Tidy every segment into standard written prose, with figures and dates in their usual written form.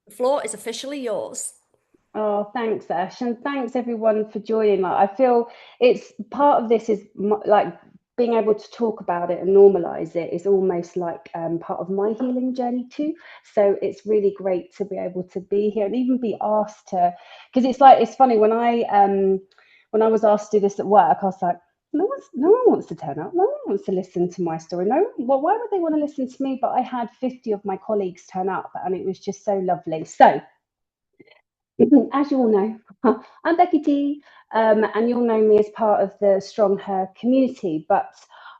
The floor is officially yours. Oh, thanks, Ash, and thanks everyone for joining. Like, I feel it's part of this is like being able to talk about it and normalize it is almost like part of my healing journey too. So it's really great to be able to be here and even be asked to, because it's like it's funny when I was asked to do this at work, I was like, no one wants to turn up, no one wants to listen to my story. No, well, why would they want to listen to me? But I had 50 of my colleagues turn up, and it was just so lovely. So as you all know, I'm Becky T, and you'll know me as part of the StrongHER community. But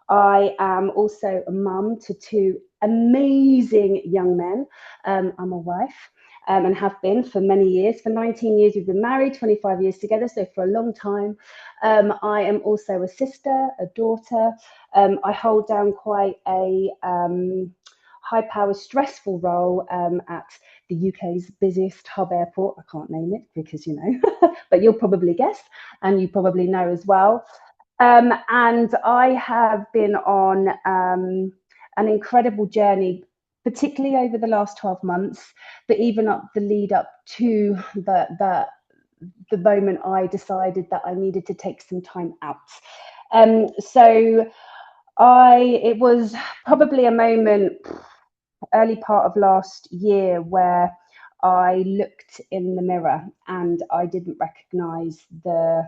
I am also a mum to two amazing young men. I'm a wife and have been for many years. For 19 years, we've been married, 25 years together, so for a long time. I am also a sister, a daughter. I hold down quite a high power, stressful role at the UK's busiest hub airport. I can't name it because, but you'll probably guess and you probably know as well. And I have been on an incredible journey, particularly over the last 12 months, but even up the lead up to the moment I decided that I needed to take some time out. So it was probably a moment early part of last year where I looked in the mirror and I didn't recognize the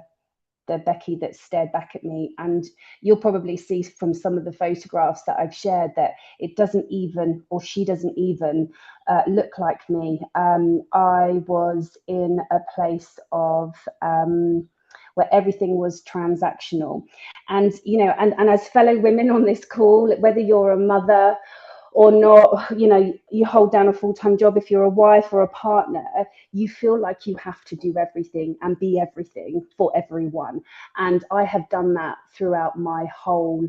Becky that stared back at me. And you'll probably see from some of the photographs that I've shared that it doesn't even, or she doesn't even look like me. I was in a place of where everything was transactional. And, and as fellow women on this call, whether you're a mother or not, you hold down a full-time job, if you're a wife or a partner, you feel like you have to do everything and be everything for everyone. And I have done that throughout my whole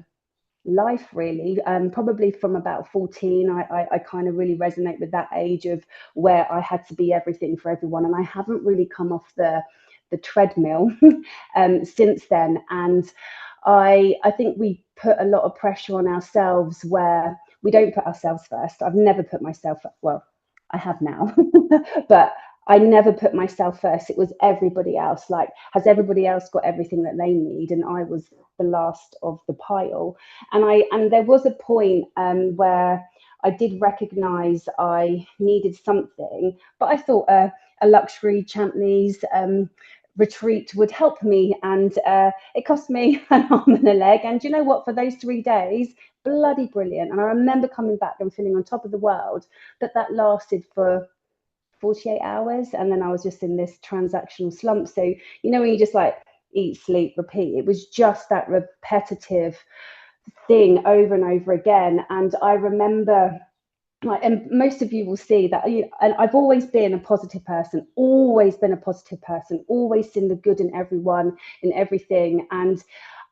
life, really. Probably from about 14, I kind of really resonate with that age of where I had to be everything for everyone, and I haven't really come off the treadmill since then. And I think we put a lot of pressure on ourselves where we don't put ourselves first. I've never put myself, well, I have now, but I never put myself first. It was everybody else. Like, has everybody else got everything that they need? And I was the last of the pile. And there was a point where I did recognize I needed something, but I thought a luxury Champneys retreat would help me, and it cost me an arm and a leg. And you know what, for those 3 days, bloody brilliant. And I remember coming back and feeling on top of the world, but that lasted for 48 hours, and then I was just in this transactional slump. So when you just like eat, sleep, repeat, it was just that repetitive thing over and over again. And I remember, like, and most of you will see that, and I've always been a positive person, always been a positive person, always seen the good in everyone, in everything. And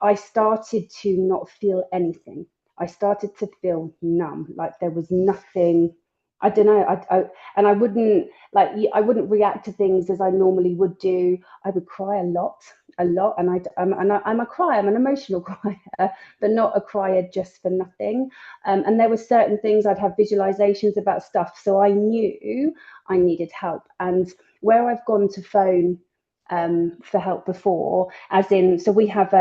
I started to not feel anything. I started to feel numb, like there was nothing. I don't know. And I wouldn't, like, I wouldn't react to things as I normally would do. I would cry a lot, and I'm a crier. I'm an emotional crier, but not a crier just for nothing. And there were certain things, I'd have visualizations about stuff, so I knew I needed help. And where I've gone to phone for help before, as in, so we have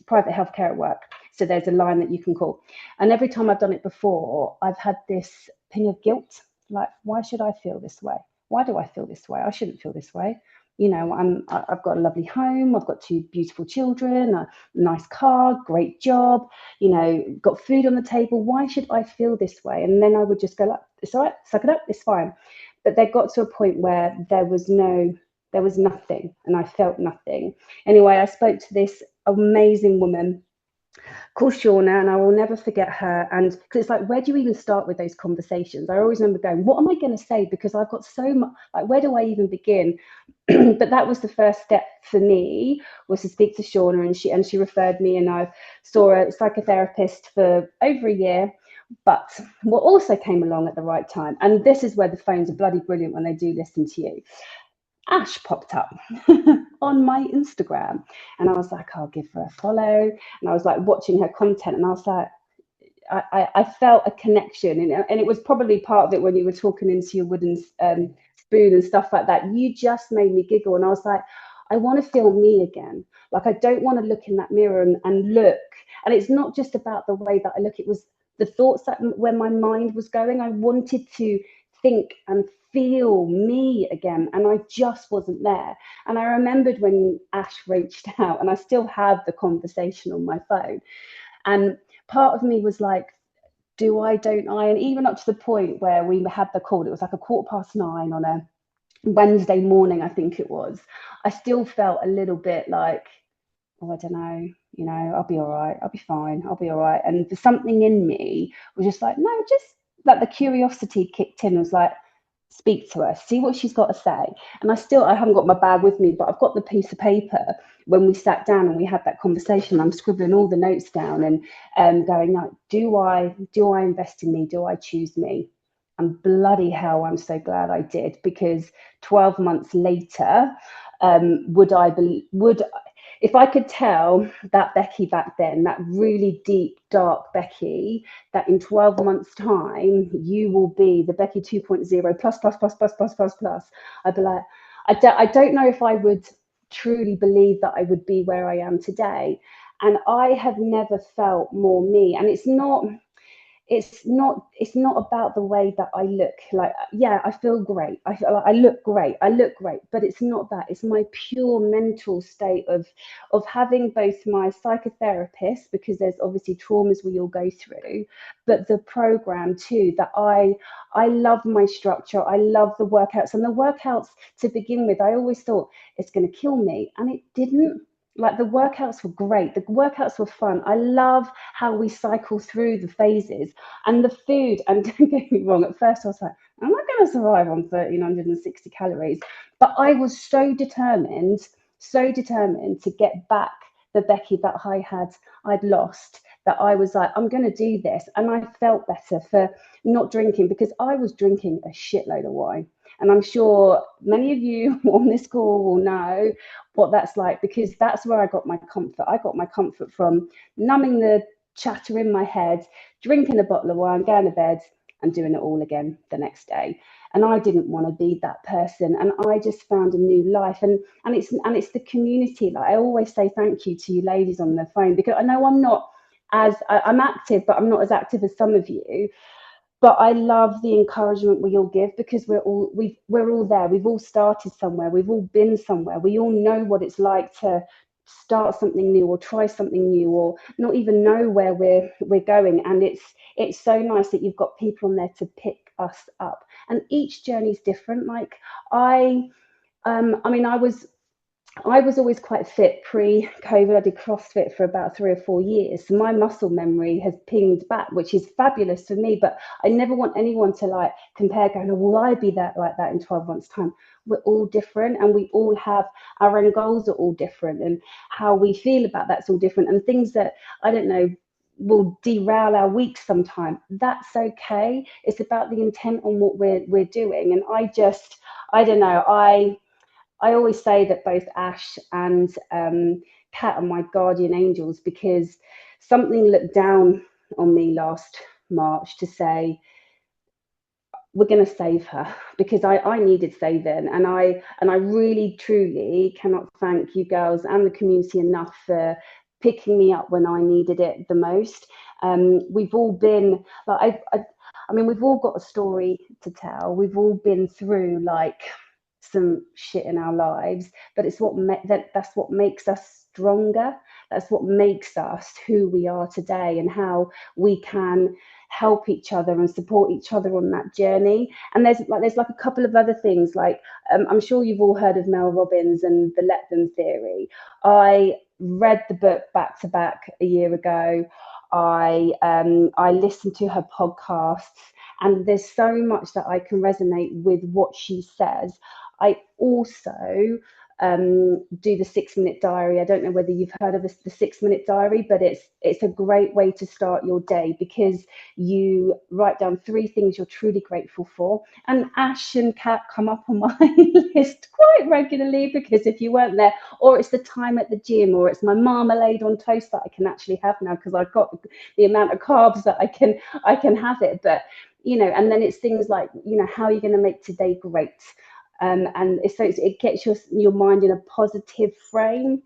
private healthcare at work, so there's a line that you can call. And every time I've done it before, I've had this ping of guilt, like, why should I feel this way? Why do I feel this way? I shouldn't feel this way. I've got a lovely home, I've got two beautiful children, a nice car, great job, got food on the table. Why should I feel this way? And then I would just go like, it's all right, suck it up, it's fine. But there got to a point where there was nothing, and I felt nothing. Anyway, I spoke to this amazing woman called Shauna, and I will never forget her. And because it's like, where do you even start with those conversations? I always remember going, what am I going to say? Because I've got so much, like, where do I even begin? But that was the first step for me, was to speak to Shauna, and she referred me, and I saw a psychotherapist for over a year. But what also came along at the right time, and this is where the phones are bloody brilliant when they do listen to you, Ash popped up on my Instagram, and I was like, I'll give her a follow. And I was like watching her content, and I was like, I felt a connection, and it was probably part of it when you were talking into your wooden spoon and stuff like that. You just made me giggle. And I was like, I want to feel me again. Like, I don't want to look in that mirror and look. And it's not just about the way that I look, it was the thoughts that where my mind was going. I wanted to think and feel me again, and I just wasn't there. And I remembered when Ash reached out, and I still have the conversation on my phone. And part of me was like, do I, don't I? And even up to the point where we had the call, it was like 9:15 on a Wednesday morning, I think it was. I still felt a little bit like, oh, I don't know, I'll be all right. I'll be fine. I'll be all right. And something in me was just like, no, just like the curiosity kicked in. Was like, speak to her, see what she's got to say. And I haven't got my bag with me, but I've got the piece of paper. When we sat down and we had that conversation, I'm scribbling all the notes down and going like, do I invest in me? Do I choose me? And bloody hell, I'm so glad I did, because 12 months later, would if I could tell that Becky back then, that really deep, dark Becky, that in 12 months' time, you will be the Becky 2.0 plus, plus, plus, plus, plus, plus, plus, I'd be like, I don't know if I would truly believe that I would be where I am today. And I have never felt more me. And it's not about the way that I look. Like, yeah, I feel great, I feel like I look great, but it's not that. It's my pure mental state of having both my psychotherapist, because there's obviously traumas we all go through, but the program too, that I love my structure. I love the workouts. And the workouts, to begin with, I always thought it's going to kill me, and it didn't. Like, the workouts were great, the workouts were fun. I love how we cycle through the phases. And the food, and don't get me wrong, at first I was like, am I going to survive on 1,360 calories? But I was so determined to get back the Becky that I'd lost, that I was like, I'm going to do this. And I felt better for not drinking, because I was drinking a shitload of wine. And I'm sure many of you on this call will know what that's like, because that's where I got my comfort. I got my comfort from numbing the chatter in my head, drinking a bottle of wine, going to bed, and doing it all again the next day. And I didn't want to be that person. And I just found a new life. And it's the community. Like, I always say thank you to you ladies on the phone, because I know I'm active, but I'm not as active as some of you. But I love the encouragement we all give, because we're all there. We've all started somewhere. We've all been somewhere. We all know what it's like to start something new, or try something new, or not even know where we're going. And it's so nice that you've got people on there to pick us up. And each journey's different. Like, I was always quite fit pre-COVID. I did CrossFit for about 3 or 4 years. So my muscle memory has pinged back, which is fabulous for me. But I never want anyone to like compare, going, oh, will I be like that in 12 months' time? We're all different, and we all have our own goals are all different, and how we feel about that's all different. And things that, I don't know, will derail our weeks sometime. That's okay. It's about the intent on what we're doing. And I don't know, I always say that both Ash and Kat are my guardian angels, because something looked down on me last March to say, we're going to save her, because I needed saving. And I really, truly cannot thank you girls and the community enough for picking me up when I needed it the most. We've all been like, I mean, we've all got a story to tell. We've all been through like some shit in our lives, but it's that's what makes us stronger. That's what makes us who we are today, and how we can help each other and support each other on that journey. And there's like a couple of other things, like I'm sure you've all heard of Mel Robbins and the let them theory. I read the book back to back a year ago. I listened to her podcasts, and there's so much that I can resonate with what she says. I also do the 6-minute diary. I don't know whether you've heard of the 6-minute diary, but it's a great way to start your day, because you write down 3 things you're truly grateful for. And Ash and Kat come up on my list quite regularly, because if you weren't there, or it's the time at the gym, or it's my marmalade on toast that I can actually have now, because I've got the amount of carbs that I can have it. But and then it's things like, how are you going to make today great? And so it gets your mind in a positive frame,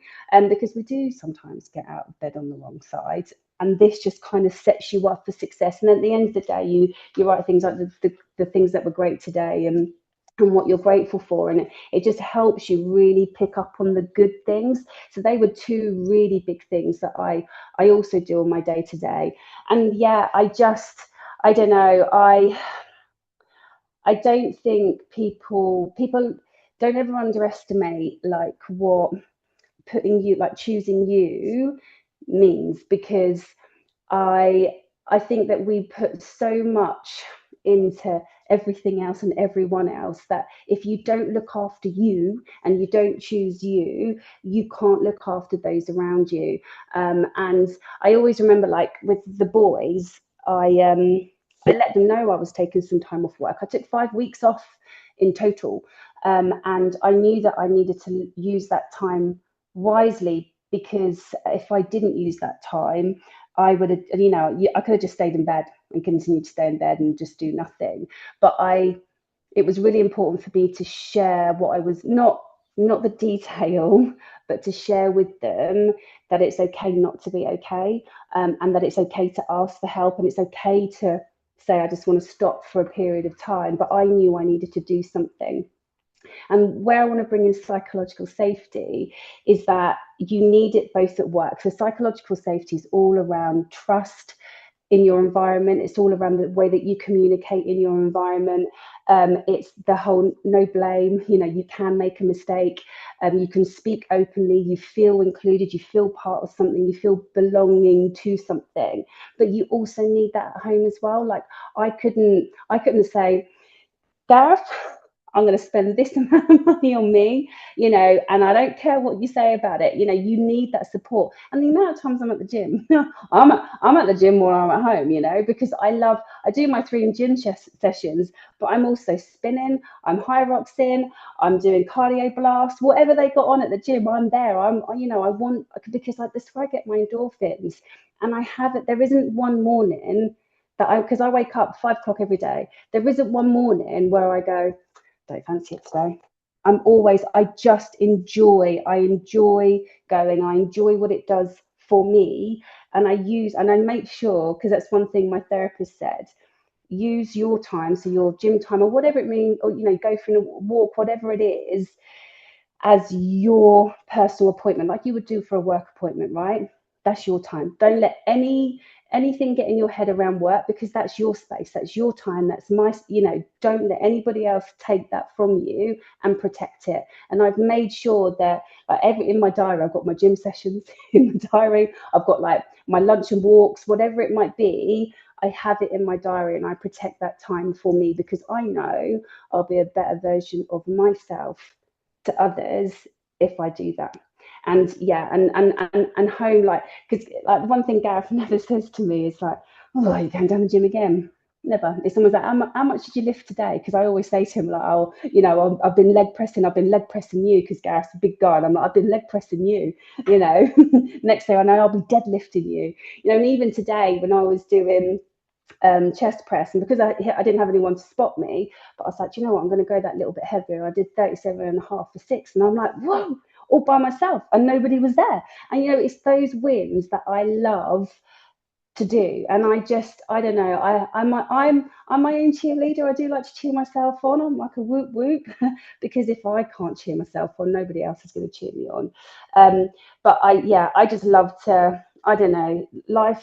because we do sometimes get out of bed on the wrong side, and this just kind of sets you up for success. And at the end of the day, you write things like the things that were great today, and what you're grateful for, and it just helps you really pick up on the good things. So they were two really big things that I also do on my day to day. And yeah, I don't know, I don't think people don't ever underestimate like what choosing you means, because I I think that we put so much into everything else and everyone else, that if you don't look after you and you don't choose you, you can't look after those around you. And I always remember, like with the boys, I let them know I was taking some time off work. I took 5 weeks off in total, and I knew that I needed to use that time wisely, because if I didn't use that time, I would have, I could have just stayed in bed and continued to stay in bed and just do nothing. But it was really important for me to share what I was not the detail, but to share with them that it's okay not to be okay, and that it's okay to ask for help, and it's okay to say I just want to stop for a period of time. But I knew I needed to do something. And where I want to bring in psychological safety is that you need it both at work. So psychological safety is all around trust in your environment. It's all around the way that you communicate in your environment. It's the whole no blame. You can make a mistake. You can speak openly. You feel included. You feel part of something. You feel belonging to something. But you also need that at home as well. Like I couldn't say, Gareth, I'm going to spend this amount of money on me, and I don't care what you say about it. You need that support. And the amount of times I'm at the gym, I'm at the gym while I'm at home, because I do my 3 gym sessions, but I'm also spinning, I'm high roxing, I'm doing cardio blasts, whatever they got on at the gym, I'm there. I want, because that's where I get my endorphins. And I have it. There isn't one morning because I wake up 5 o'clock every day. There isn't one morning where I go, don't fancy it today. I enjoy going. I enjoy what it does for me. And I make sure, because that's one thing my therapist said, use your time, so your gym time or whatever it means, or, go for a walk, whatever it is, as your personal appointment, like you would do for a work appointment, right? That's your time. Don't let anything get in your head around work, because that's your space, that's your time, that's my, don't let anybody else take that from you, and protect it. And I've made sure that, like, in my diary, I've got my gym sessions in my diary. I've got like my lunch and walks, whatever it might be. I have it in my diary, and I protect that time for me, because I know I'll be a better version of myself to others if I do that. And yeah, and home, like, because like one thing Gareth never says to me is like, oh, are you going down the gym again? Never. If someone's like, how much did you lift today? Because I always say to him, like, oh, I've been leg pressing you, because Gareth's a big guy, and I'm like, I've been leg pressing you, next thing I know, I'll be deadlifting you, and even today when I was doing chest press, and because I didn't have anyone to spot me, but I was like, you know what, I'm going to go that little bit heavier. I did 37.5 for 6, and I'm like, whoa, all by myself, and nobody was there. And it's those wins that I love to do. And I don't know, I'm my own cheerleader. I do like to cheer myself on. I'm like a whoop whoop because if I can't cheer myself on, nobody else is going to cheer me on. But I just love to, I don't know, life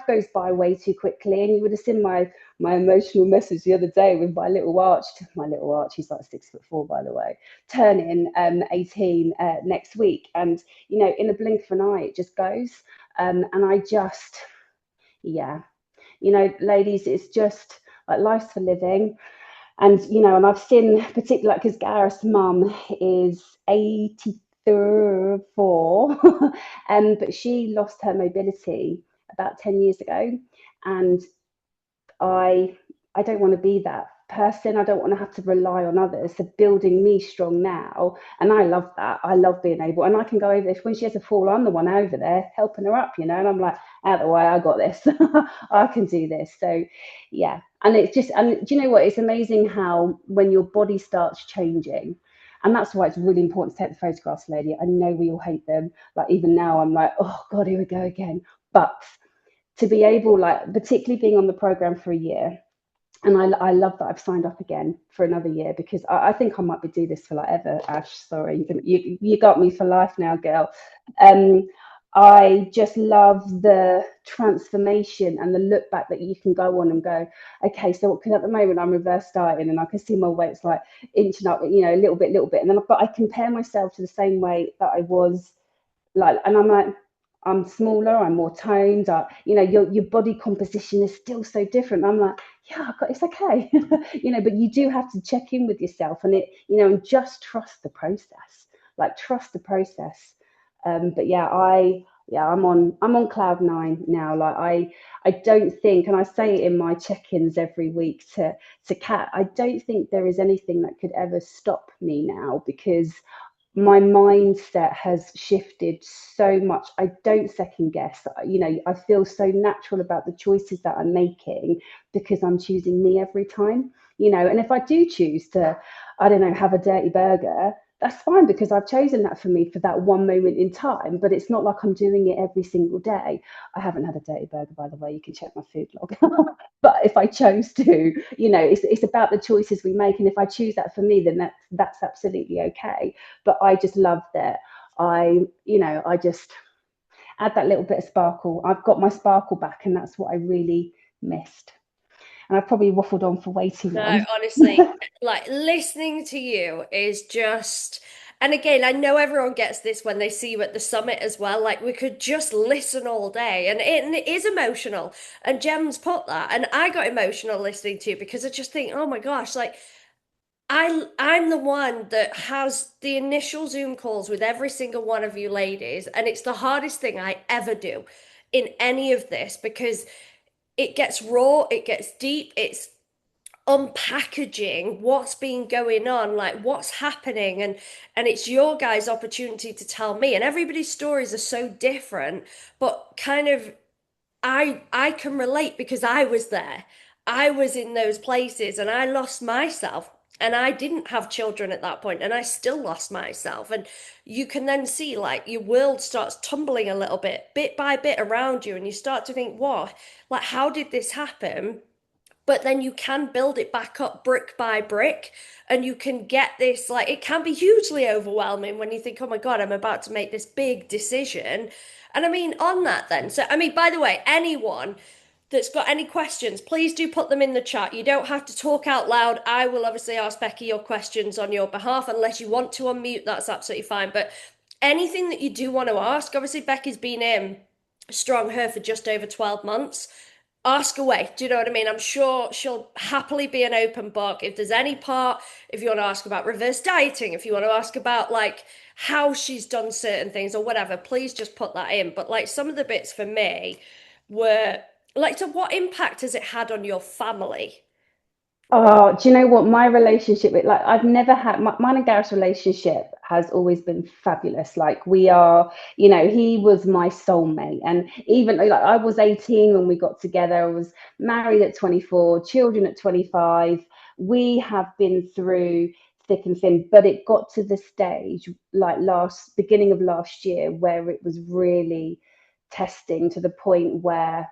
goes by way too quickly. And you would have seen my emotional message the other day with my little arch. He's like 6'4", by the way, turning 18 next week. And in a blink of an eye it just goes. And I just, yeah, ladies, it's just like, life's for living. And and I've seen, particularly like, because Gareth's mum is 84, but she lost her mobility about 10 years ago. And I don't want to be that person. I don't want to have to rely on others. So building me strong now. And I love that. I love being able, and I can go over this when she has a fall, I'm the one over there helping her up, you know, and I'm like, out of the way, I got this. I can do this. So yeah. And it's just, and do you know what? It's amazing how when your body starts changing, and that's why it's really important to take the photographs, lady. I know we all hate them. Like even now, I'm like, oh God, here we go again. But to be able, like, particularly being on the program for a year, and I love that I've signed up again for another year, because I think I might be do this for like ever. Ash, sorry, you got me for life now, girl. Um, I just love the transformation and the look back that you can go on and go, okay, so because at the moment I'm reverse dieting and I can see my weight's like inching up, you know, a little bit, and then but I compare myself to the same weight that I was, like, and I'm like, I'm smaller, I'm more toned, you know, your body composition is still so different. I'm like, yeah, it's okay. You know, but you do have to check in with yourself, and it, you know, and just trust the process, like trust the process. But yeah, I'm on cloud nine now. Like I don't think, and I say it in my check-ins every week to Kat, I don't think there is anything that could ever stop me now, because my mindset has shifted so much. I don't second guess. You know, I feel so natural about the choices that I'm making, because I'm choosing me every time. You know, and if I do choose to, I don't know, have a dirty burger, that's fine, because I've chosen that for me for that one moment in time. But it's not like I'm doing it every single day. I haven't had a dirty burger, by the way. You can check my food log. But if I chose to, you know, it's about the choices we make. And if I choose that for me, then that's absolutely okay. But I just love that I just add that little bit of sparkle. I've got my sparkle back, and that's what I really missed. And I've probably waffled on for way too No, long. honestly, like listening to you is just, and again, I know everyone gets this when they see you at the summit as well. Like we could just listen all day, and it is emotional. And Jem's put that, and I got emotional listening to you because I just think, oh my gosh, like I'm the one that has the initial Zoom calls with every single one of you ladies, and it's the hardest thing I ever do in any of this because it gets raw, it gets deep, it's unpackaging what's been going on, like what's happening, and it's your guys' opportunity to tell me. And everybody's stories are so different, but kind of I can relate because I was there. I was in those places and I lost myself. And I didn't have children at that point, and I still lost myself. And you can then see like your world starts tumbling a little bit by bit around you, and you start to think, what, like, how did this happen? But then you can build it back up brick by brick, and you can get this, like, it can be hugely overwhelming when you think, oh my God, I'm about to make this big decision. And I mean, on that then, so I mean, by the way, anyone that's got any questions, please do put them in the chat. You don't have to talk out loud. I will obviously ask Becky your questions on your behalf. Unless you want to unmute, that's absolutely fine. But anything that you do want to ask, obviously Becky's been in StrongHER for just over 12 months. Ask away. Do you know what I mean? I'm sure she'll happily be an open book. If there's any part, if you want to ask about reverse dieting, if you want to ask about like how she's done certain things or whatever, please just put that in. But like some of the bits for me were like, so what impact has it had on your family? Oh, do you know what? My relationship with, like, I've never had, mine and Gareth's relationship has always been fabulous. Like, we are, you know, he was my soulmate. And even like I was 18 when we got together, I was married at 24, children at 25. We have been through thick and thin, but it got to the stage like beginning of last year where it was really testing, to the point where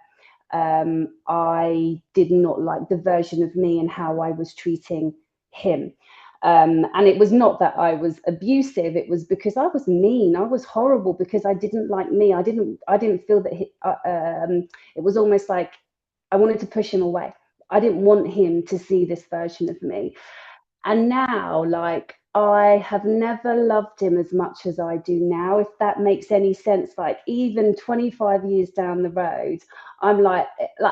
I did not like the version of me and how I was treating him. And it was not that I was abusive. It was because I was mean. I was horrible because I didn't like me. I didn't feel that it was almost like I wanted to push him away. I didn't want him to see this version of me. And now, like, I have never loved him as much as I do now, if that makes any sense. Like, even 25 years down the road, I'm like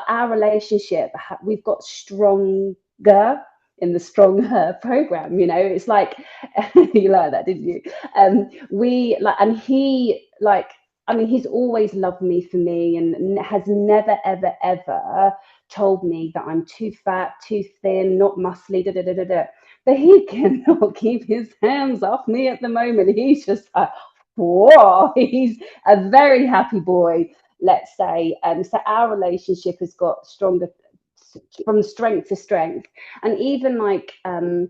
our relationship, we've got stronger in the StrongHER program. You know, it's like, you learned that, didn't you? We like, and he, like, I mean, he's always loved me for me, and has never, ever, ever told me that I'm too fat, too thin, not muscly, da da da da da. But he cannot keep his hands off me at the moment. He's just like, whoa, he's a very happy boy, let's say. So our relationship has got stronger from strength to strength. And even like, do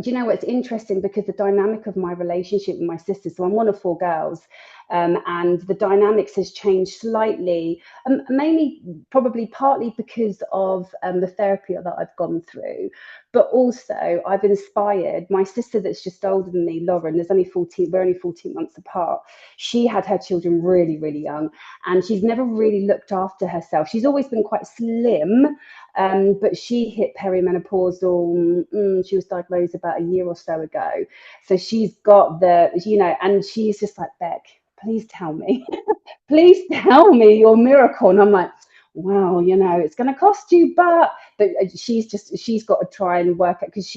you know what's interesting? Because the dynamic of my relationship with my sister, so I'm one of four girls, and the dynamics has changed slightly, mainly probably partly because of the therapy that I've gone through, but also I've inspired my sister that's just older than me, Lauren. There's only 14, we're only 14 months apart. She had her children really, really young, and she's never really looked after herself. She's always been quite slim, but she hit perimenopausal. She was diagnosed about a year or so ago. So she's got the, and she's just like, Beck, please tell me, please tell me your miracle. And I'm like, wow, it's going to cost you, but she's got to try and work it because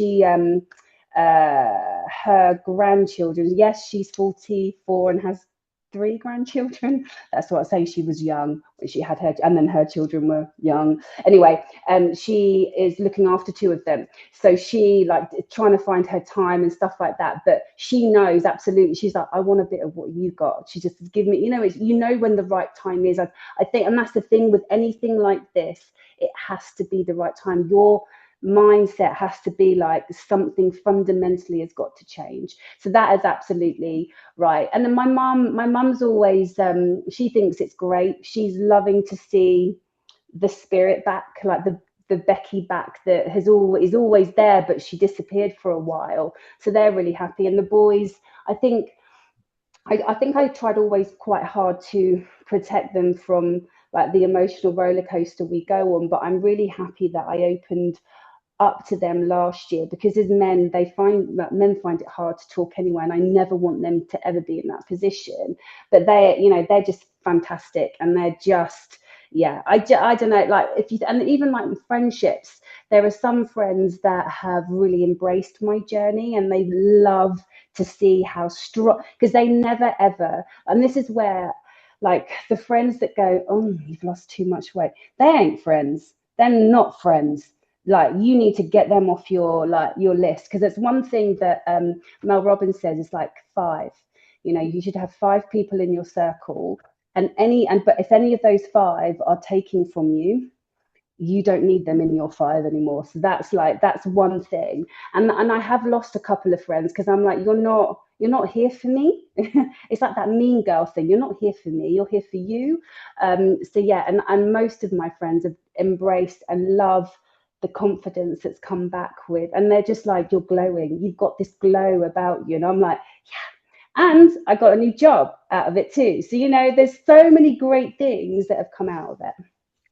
her grandchildren, yes, she's 44 and has three grandchildren. That's what I say. She was young when she had her, and then her children were young. Anyway, she is looking after two of them. So she like trying to find her time and stuff like that. But she knows absolutely. She's like, I want a bit of what you got. She just give me, it's when the right time is. I think, and that's the thing with anything like this. It has to be the right time. Your mindset has to be like something fundamentally has got to change. So that is absolutely right. And then my mum's always she thinks it's great. She's loving to see the spirit back, like the Becky back that is always there, but she disappeared for a while. So they're really happy. And the boys, I think I tried always quite hard to protect them from like the emotional roller coaster we go on, but I'm really happy that I opened up to them last year, because as men, men find it hard to talk anyway, and I never want them to ever be in that position. But they're just fantastic, and they're just, yeah, I don't know, like if you, and even like friendships, there are some friends that have really embraced my journey, and they love to see how strong, because they never ever, and this is where like the friends that go, oh, you've lost too much weight, they ain't friends, they're not friends. Like you need to get them off your list, because it's one thing that Mel Robbins says, it's like five. You should have five people in your circle, but if any of those five are taking from you, you don't need them in your five anymore. So that's one thing. And I have lost a couple of friends because I'm like, you're not here for me. It's like that mean girl thing. You're not here for me. You're here for you. So yeah, and most of my friends have embraced and love the confidence that's come back with, and they're just like, you're glowing. You've got this glow about you, and I'm like, yeah. And I got a new job out of it too. So there's so many great things that have come out of it.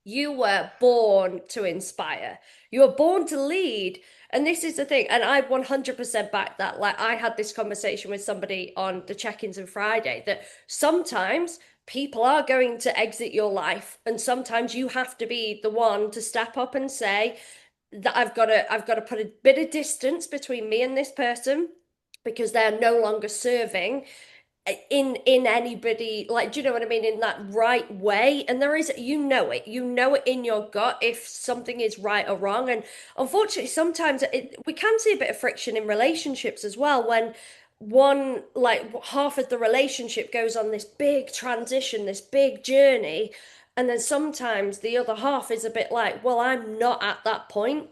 You were born to inspire. You were born to lead. And this is the thing. And I 100% back that. Like, I had this conversation with somebody on the check-ins on Friday that sometimes people are going to exit your life. And sometimes you have to be the one to step up and say that I've got to put a bit of distance between me and this person because they're no longer serving in anybody, like, do you know what I mean, in that right way. And there is, you know it in your gut if something is right or wrong. And unfortunately sometimes we can see a bit of friction in relationships as well, when one, like half of the relationship goes on this big transition, this big journey, and then sometimes the other half is a bit like, well, I'm not at that point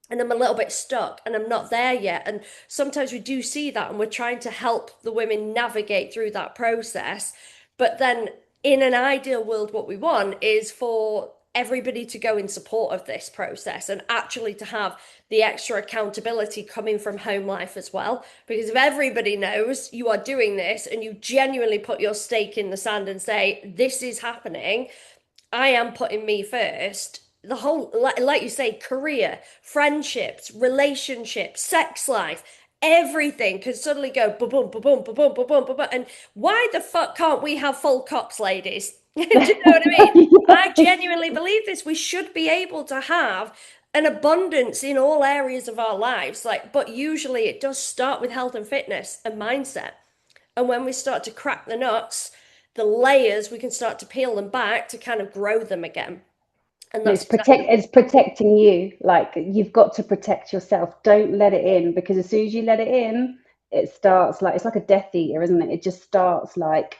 and I'm a little bit stuck and I'm not there yet. And sometimes we do see that, and we're trying to help the women navigate through that process. But then, in an ideal world, what we want is for everybody to go in support of this process and actually to have the extra accountability coming from home life as well. Because if everybody knows you are doing this and you genuinely put your stake in the sand and say, this is happening, I am putting me first. The whole, like you say, career, friendships, relationships, sex life, everything can suddenly go boom, boom, boom, boom, boom, boom, boom, boom, boom. And why the fuck can't we have full cocks, ladies? Do you know what I mean? I Yes. genuinely believe this. We should be able to have an abundance in all areas of our lives. Like, but usually it does start with health and fitness and mindset. And when we start to crack the nuts, the layers, we can start to peel them back to kind of grow them again. And And that's exactly. it's protecting you. Like you've got to protect yourself. Don't let it in, because as soon as you let it in, it starts like, it's like a Death Eater, isn't it? It just starts like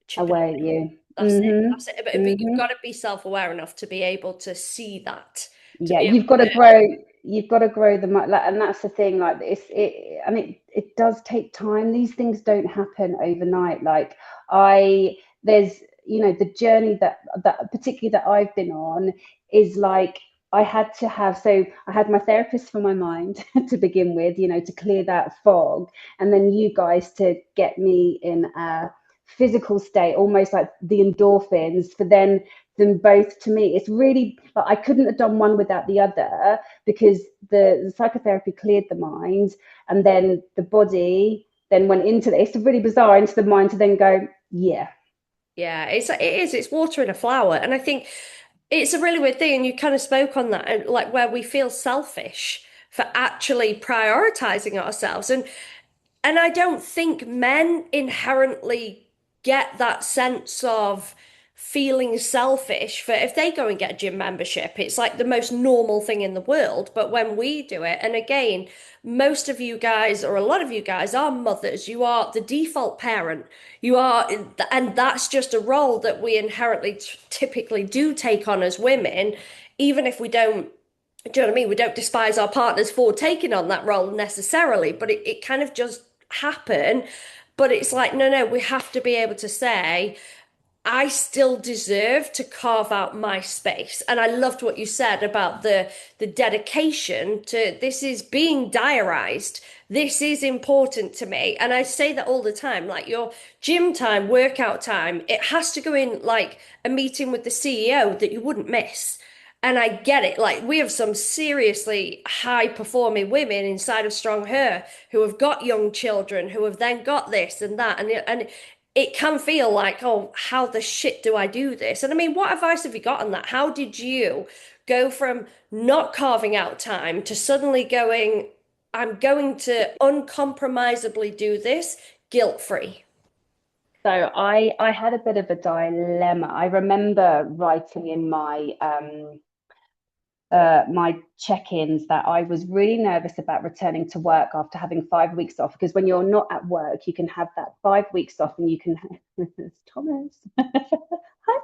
Chipping away at away. you. That's it. Hmm. That's it. But you've Hmm. got to be self-aware enough to be able to see that, to Yeah, be able you've got to to. grow. You've got to grow the like, and that's the thing. Like and it does take time. These things don't happen overnight. Like I, there's, the journey that particularly that I've been on is like, I had to have, so I had my therapist for my mind to begin with, to clear that fog, and then you guys to get me in a physical state, almost like the endorphins, for then them both, to me, it's really like I couldn't have done one without the other, because the psychotherapy cleared the mind, and then the body then went into it's really bizarre, into the mind to then go, yeah. Yeah, it's watering a flower. And I think it's a really weird thing, and you kind of spoke on that, like where we feel selfish for actually prioritizing ourselves. And I don't think men inherently get that sense of feeling selfish for if they go and get a gym membership. It's like the most normal thing in the world. But when we do it, and again, most of you guys, or a lot of you guys, are mothers. You are the default parent. You are, and that's just a role that we inherently typically do take on as women, even if we don't, do you know what I mean? We don't despise our partners for taking on that role necessarily, but it kind of just happen. But it's like, no, no, we have to be able to say, I still deserve to carve out my space. And I loved what you said about the dedication to this is being diarized. This is important to me. And I say that all the time, like your gym time, workout time, it has to go in like a meeting with the CEO that you wouldn't miss. And I get it. Like we have some seriously high performing women inside of StrongHER who have got young children who have then got this and that. And it can feel like, oh, how the shit do I do this? And I mean, what advice have you got on that? How did you go from not carving out time to suddenly going, I'm going to uncompromisably do this guilt free? So I had a bit of a dilemma. I remember writing in my check-ins that I was really nervous about returning to work after having 5 weeks off, because when you're not at work, you can have that 5 weeks off, and you can it's Thomas. Hi,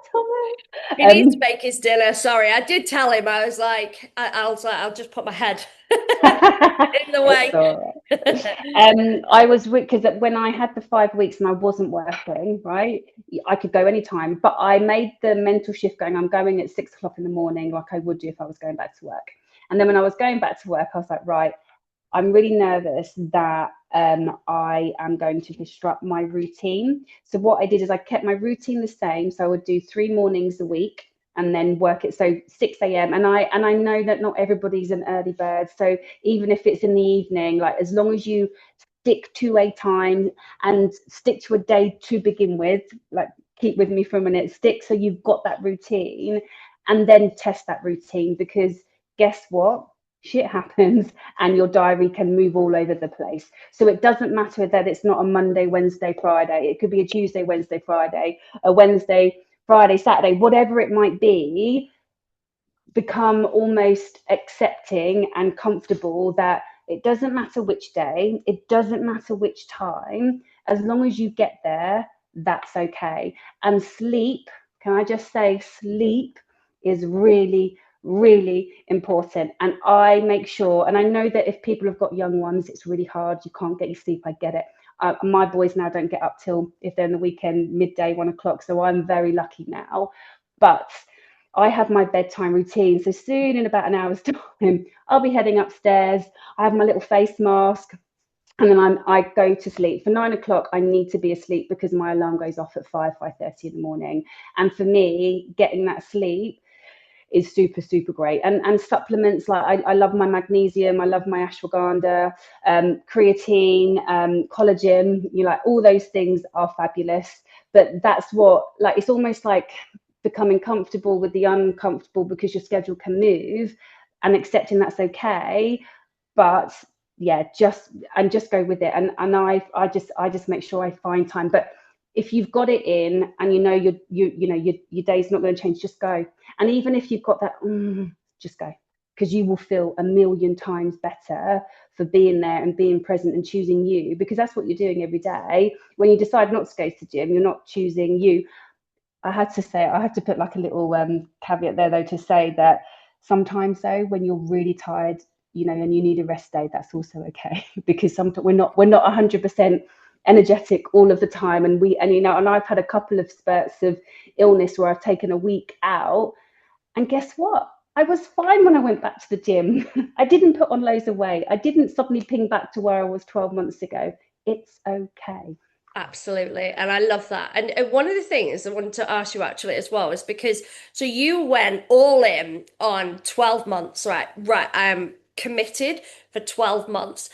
He needs to Thomas. make his dinner. Sorry, I did tell him. I was like, I'll just put my head in the It's way. all right. I was, because when I had the 5 weeks and I wasn't working, right, I could go anytime, but I made the mental shift going, I'm going at 6 o'clock in the morning, like I would do if I was going back to work. And then when I was going back to work, I was like, right, I'm really nervous that I am going to disrupt my routine. So what I did is I kept my routine the same. So I would do 3 mornings a week and then work it, so 6 a.m. And I know that not everybody's an early bird. So even if it's in the evening, like as long as you stick to a time and stick to a day to begin with, like keep with me for a minute, stick so you've got that routine, and then test that routine, because guess what? Shit happens, and your diary can move all over the place. So it doesn't matter that it's not a Monday, Wednesday, Friday. It could be a Tuesday, Wednesday, Friday, a Wednesday, Friday, Saturday, whatever it might be. Become almost accepting and comfortable that it doesn't matter which day, it doesn't matter which time, as long as you get there, that's okay. And sleep, can I just say, sleep is really, really important. And I make sure, and I know that if people have got young ones, it's really hard. You can't get your sleep. I get it. My boys now don't get up till, if they're in the weekend, midday, 1 o'clock. So I'm very lucky now. But I have my bedtime routine. So soon, in about an hour's time, I'll be heading upstairs. I have my little face mask, and then I go to sleep. For 9 o'clock, I need to be asleep because my alarm goes off at 5:30 in the morning. And for me, getting that sleep is super, super great. And supplements, like I love my magnesium, I love my ashwagandha, creatine, collagen, like all those things are fabulous. But that's what, like, it's almost like becoming comfortable with the uncomfortable, because your schedule can move, and accepting that's okay. But yeah, just go with it. And I just make sure I find time. But if you've got it in and you know your day's not going to change, just go. And even if you've got that, just go, because you will feel a million times better for being there and being present and choosing you, because that's what you're doing every day. When you decide not to go to the gym, you're not choosing you. I had to put like a little caveat there though, to say that sometimes though, when you're really tired, and you need a rest day, that's also okay. Because sometimes we're not 100% energetic all of the time, and I've had a couple of spurts of illness where I've taken a week out, and guess what? I was fine when I went back to the gym. I didn't put on loads of weight. I didn't suddenly ping back to where I was 12 months ago. It's okay. Absolutely. And I love that. And one of the things I wanted to ask you actually as well is because so you went all in on 12 months, right? Right. I'm committed for 12 months.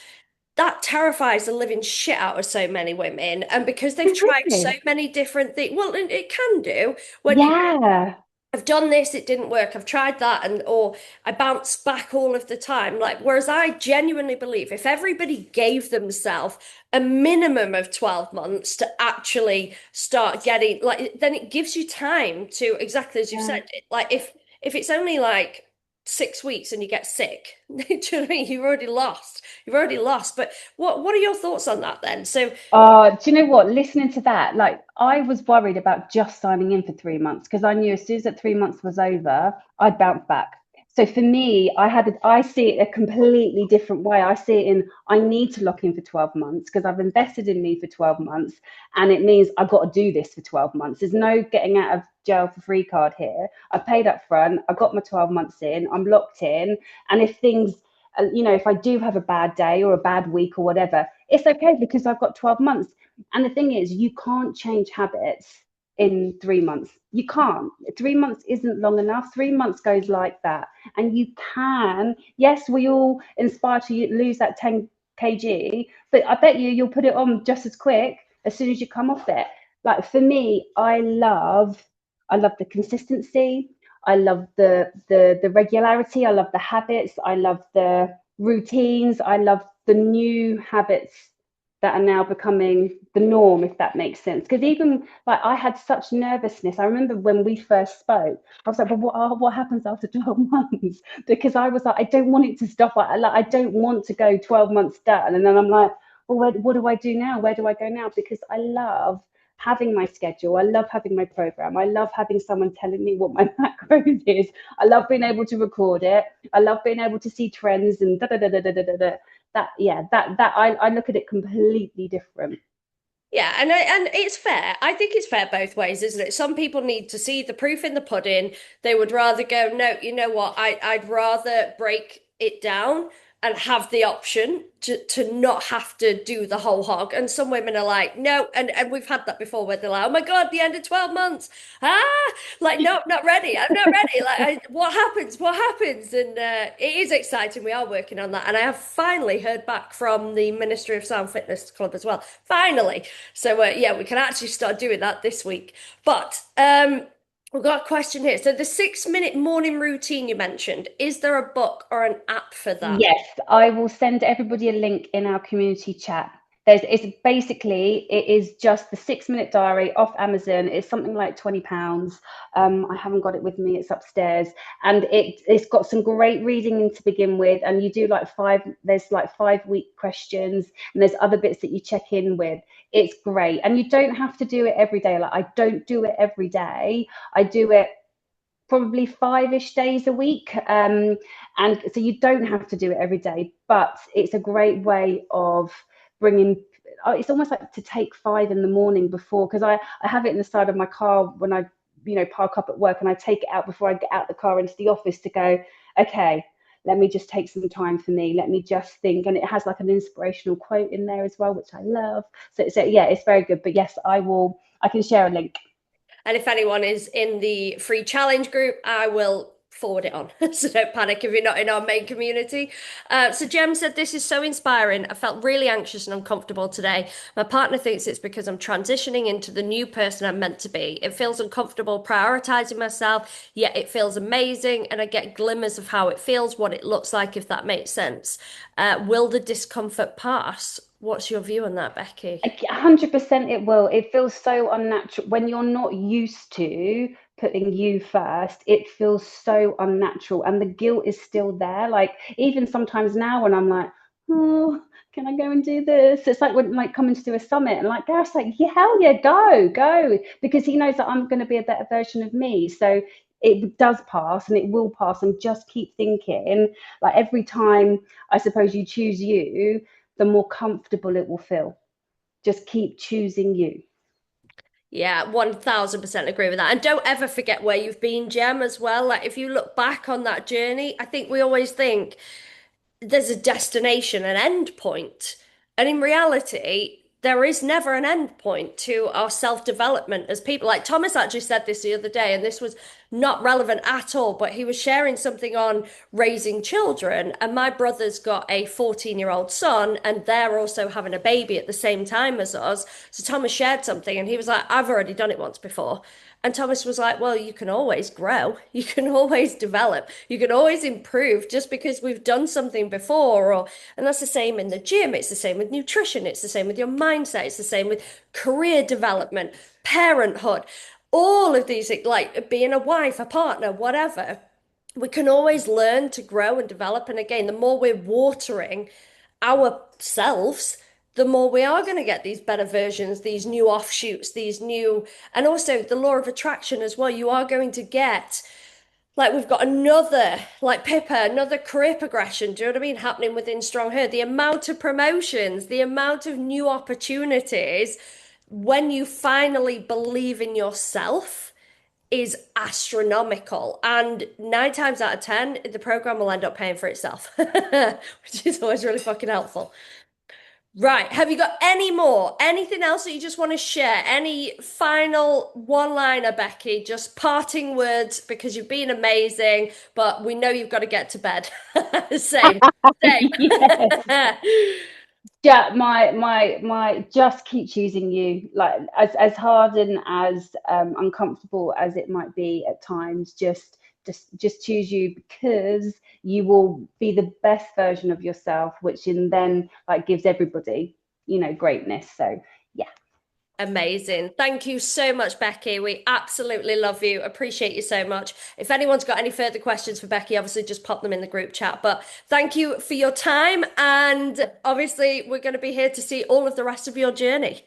That terrifies the living shit out of so many women. And because they've tried so Really? many different things, well, it can do when you Yeah. I've done this, it didn't work. I've tried that, and or I bounce back all of the time. Like, whereas I genuinely believe if everybody gave themselves a minimum of 12 months to actually start getting like, then it gives you time to exactly as you Yeah. said. Like, if it's only like 6 weeks and you get sick, do you know what I mean? You've already lost. You've already lost. But what are your thoughts on that then? So Do you know what? Listening to that, like I was worried about just signing in for 3 months, because I knew as soon as that 3 months was over, I'd bounce back. So for me, I see it a completely different way. I see it in, I need to lock in for 12 months because I've invested in me for 12 months, and it means I've got to do this for 12 months. There's no getting out of jail for free card here. I paid up front, I got my 12 months in, I'm locked in, and if things if I do have a bad day or a bad week or whatever, it's okay because I've got 12 months. And the thing is, you can't change habits in 3 months. You can't. 3 months isn't long enough. 3 months goes like that. And you can, yes, we all inspire to lose that 10 kg, but I bet you'll put it on just as quick as soon as you come off it. Like for me, I love the consistency. I love the regularity. I love the habits. I love the routines. I love the new habits that are now becoming the norm, if that makes sense. Because even like I had such nervousness. I remember when we first spoke, I was like, "But what happens after 12 months?" Because I was like, I don't want it to stop. I don't want to go 12 months done. And then I'm like, well, what do I do now? Where do I go now? Because I love having my schedule. I love having my program. I love having someone telling me what my macros is. I love being able to record it. I love being able to see trends and da da da da da da da. I look at it completely different. yeah, and it's fair. I think it's fair both ways, isn't it? Some people need to see the proof in the pudding. They would rather go, no, you know what? I'd rather break it down and have the option to not have to do the whole hog. And some women are like, no, and we've had that before where they're like, oh my God, the end of 12 months. Like, no, I'm not ready. I'm not ready. Like, what happens? What happens? And it is exciting. We are working on that. And I have finally heard back from the Ministry of Sound Fitness Club as well. Finally. So yeah, we can actually start doing that this week. But we've got a question here. So the 6 minute morning routine you mentioned, is there a book or an app for that? Yes, I will send everybody a link in our community chat. It is just the 6 minute diary off Amazon. It's something like £20. I haven't got it with me, it's upstairs. And it's got some great reading in to begin with. And you do there's like 5 week questions, and there's other bits that you check in with. It's great. And you don't have to do it every day. Like I don't do it every day. I do it probably 5-ish days a week. And so you don't have to do it every day, but it's a great way of bringing, it's almost like to take 5 in the morning before, because I have it in the side of my car when I, park up at work, and I take it out before I get out the car into the office to go, okay, let me just take some time for me. Let me just think. And it has like an inspirational quote in there as well, which I love. So yeah, it's very good. But yes, I can share a link. And if anyone is in the free challenge group, I will forward it on. So don't panic if you're not in our main community. So Jem said, this is so inspiring. I felt really anxious and uncomfortable today. My partner thinks it's because I'm transitioning into the new person I'm meant to be. It feels uncomfortable prioritizing myself, yet it feels amazing. And I get glimmers of how it feels, what it looks like, if that makes sense. Will the discomfort pass? What's your view on that, Becky? 100% it will. It feels so unnatural when you're not used to putting you first. It feels so unnatural, and the guilt is still there. Like even sometimes now when I'm like, oh, can I go and do this? It's like when like coming to do a summit and like Gareth's like, yeah, hell yeah, go, because he knows that I'm going to be a better version of me. So it does pass and it will pass, and just keep thinking like every time I suppose you choose you, the more comfortable it will feel. Just keep choosing you. Yeah, 1000% agree with that. And don't ever forget where you've been, Jem, as well. Like, if you look back on that journey, I think we always think there's a destination, an end point. And in reality, there is never an end point to our self-development as people. Like Thomas actually said this the other day, and this was not relevant at all, but he was sharing something on raising children. And my brother's got a 14-year-old son, and they're also having a baby at the same time as us. So Thomas shared something, and he was like, I've already done it once before. And Thomas was like, well, you can always grow. You can always develop. You can always improve just because we've done something before. And that's the same in the gym. It's the same with nutrition. It's the same with your mindset. It's the same with career development, parenthood, all of these, like being a wife, a partner, whatever. We can always learn to grow and develop. And again, the more we're watering ourselves, the more we are going to get these better versions, these new offshoots, these new, and also the law of attraction as well. You are going to get, like, we've got another, like Pippa, another career progression. Do you know what I mean? Happening within StrongHER. The amount of promotions, the amount of new opportunities when you finally believe in yourself is astronomical. And 9 times out of 10, the program will end up paying for itself, which is always really fucking helpful. Right. Have you got any more? Anything else that you just want to share? Any final one-liner, Becky? Just parting words because you've been amazing, but we know you've got to get to bed. Same. Yeah. Same. Yeah, my just keep choosing you. Like as hard and as uncomfortable as it might be at times, just choose you, because you will be the best version of yourself, which in then like gives everybody, greatness. So yeah. Amazing. Thank you so much, Becky. We absolutely love you. Appreciate you so much. If anyone's got any further questions for Becky, obviously just pop them in the group chat. But thank you for your time. And obviously, we're going to be here to see all of the rest of your journey.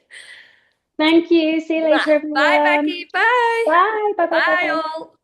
Thank you. See you later, Bye, everyone. Becky. Bye. Bye. Bye. Bye. Bye. Bye, Bye. all.